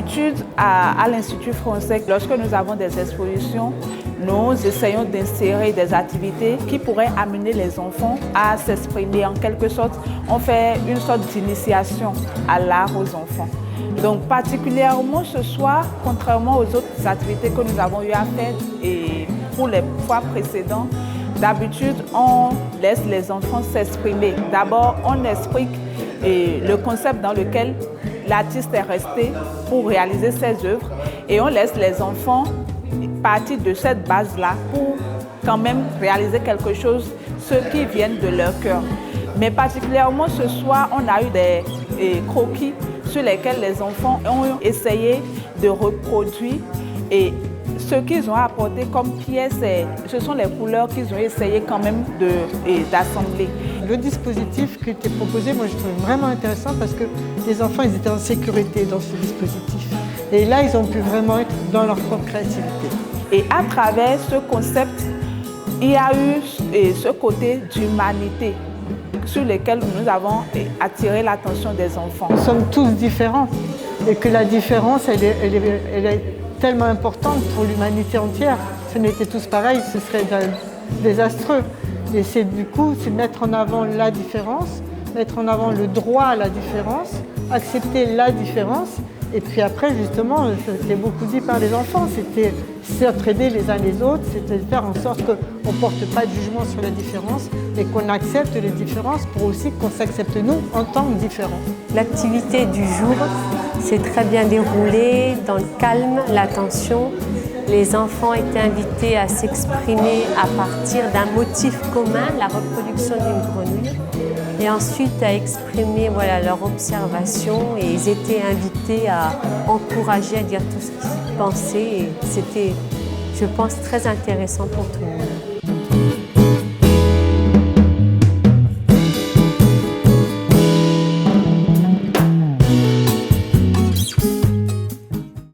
D'habitude, à l'Institut français, lorsque nous avons des expositions, nous essayons d'insérer des activités qui pourraient amener les enfants à s'exprimer. En quelque sorte, on fait une sorte d'initiation à l'art aux enfants. Donc particulièrement ce soir, contrairement aux autres activités que nous avons eu à faire et pour les fois précédentes, d'habitude on laisse les enfants s'exprimer. D'abord, on explique le concept dans lequel l'artiste est resté pour réaliser ses œuvres et on laisse les enfants partir de cette base-là pour quand même réaliser quelque chose, ce qui viennent de leur cœur. Mais particulièrement ce soir, on a eu des croquis sur lesquels les enfants ont essayé de reproduire et ce qu'ils ont apporté comme pièces, ce sont les couleurs qu'ils ont essayé quand même d'assembler. Le dispositif qui était proposé, moi je trouve vraiment intéressant parce que les enfants ils étaient en sécurité dans ce dispositif. Et là, ils ont pu vraiment être dans leur propre créativité. Et à travers ce concept, il y a eu ce côté d'humanité sur lequel nous avons attiré l'attention des enfants. Nous sommes tous différents et que la différence, elle est tellement importante pour l'humanité entière. Si on était tous pareils, ce serait désastreux. Et c'est du coup, c'est mettre en avant la différence, mettre en avant le droit à la différence, accepter la différence. Et puis après, justement, c'était beaucoup dit par les enfants, c'était s'entraider les uns les autres, c'était faire en sorte qu'on ne porte pas de jugement sur la différence, mais qu'on accepte les différences pour aussi qu'on s'accepte nous en tant que différents. L'activité du jour s'est très bien déroulée dans le calme, l'attention. Les enfants étaient invités à s'exprimer à partir d'un motif commun, la reproduction d'une grenouille, et ensuite à exprimer leur observation. Et ils étaient invités à encourager, à dire tout ce qu'ils pensaient. Et c'était, je pense, très intéressant pour tout le monde.